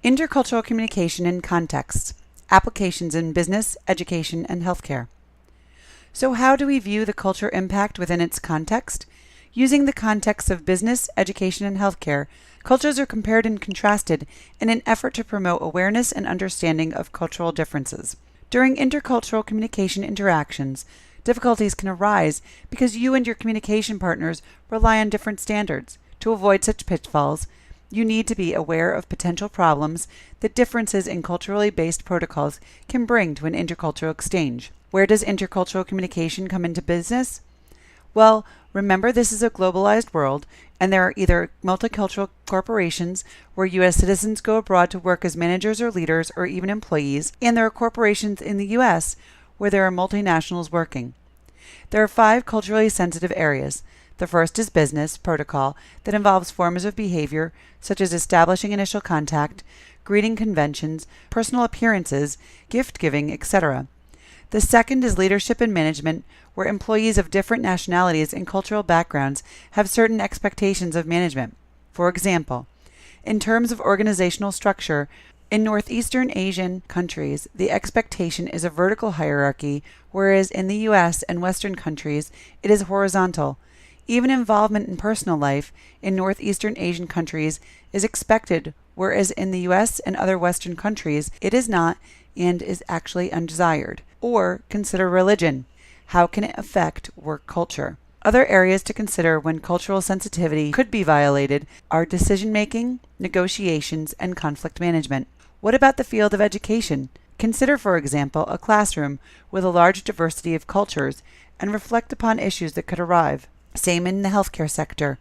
Intercultural communication in contexts, applications in business, education, and healthcare. So how do we view the culture impact within its context? Using the context of business, education, and healthcare, cultures are compared and contrasted in an effort to promote awareness and understanding of cultural differences. During intercultural communication interactions, difficulties can arise because you and your communication partners rely on different standards. To avoid such pitfalls, you need to be aware of potential problems that differences in culturally based protocols can bring to an intercultural exchange. Where does intercultural communication come into business? Well, remember this is a globalized world, and there are either multicultural corporations where U.S. citizens go abroad to work as managers or leaders or even employees, and there are corporations in the U.S. where there are multinationals working. There are 5 culturally sensitive areas. The first is business protocol that involves forms of behavior such as establishing initial contact, greeting conventions, personal appearances, gift-giving, etc. The second is leadership and management, where employees of different nationalities and cultural backgrounds have certain expectations of management. For example, in terms of organizational structure, in Northeastern Asian countries, the expectation is a vertical hierarchy, whereas in the U.S. and Western countries, it is horizontal. Even involvement in personal life in Northeastern Asian countries is expected, whereas in the U.S. and other Western countries, it is not and is actually undesired. Or consider religion. How can it affect work culture? Other areas to consider when cultural sensitivity could be violated are decision-making, negotiations, and conflict management. What about the field of education? Consider, for example, a classroom with a large diversity of cultures and reflect upon issues that could arise. Same in the healthcare sector.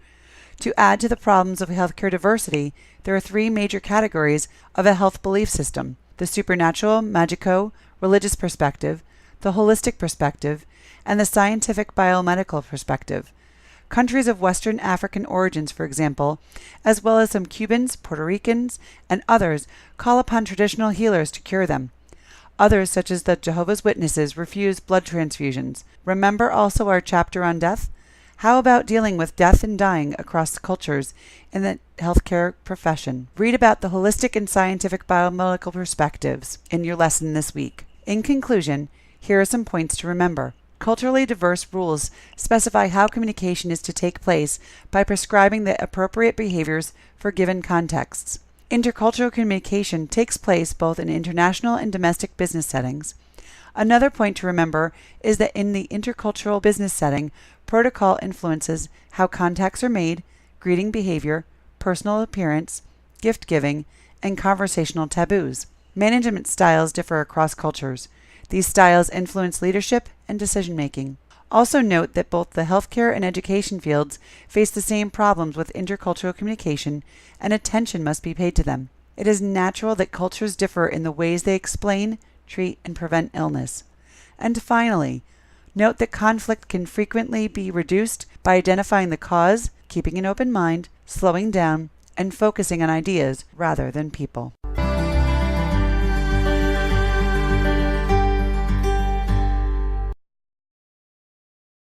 To add to the problems of healthcare diversity, there are 3 major categories of a health belief system: the supernatural, magico, religious perspective, the holistic perspective, and the scientific biomedical perspective. Countries of Western African origins, for example, as well as some Cubans, Puerto Ricans, and others, call upon traditional healers to cure them. Others, such as the Jehovah's Witnesses, refuse blood transfusions. Remember also our chapter on death? How about dealing with death and dying across cultures in the healthcare profession? Read about the holistic and scientific biomedical perspectives in your lesson this week. In conclusion, here are some points to remember. Culturally diverse rules specify how communication is to take place by prescribing the appropriate behaviors for given contexts. Intercultural communication takes place both in international and domestic business settings. Another point to remember is that in the intercultural business setting, protocol influences how contacts are made, greeting behavior, personal appearance, gift-giving, and conversational taboos. Management styles differ across cultures. These styles influence leadership and decision-making. Also note that both the healthcare and education fields face the same problems with intercultural communication, and attention must be paid to them. It is natural that cultures differ in the ways they explain, treat, and prevent illness. And finally, note that conflict can frequently be reduced by identifying the cause, keeping an open mind, slowing down, and focusing on ideas rather than people.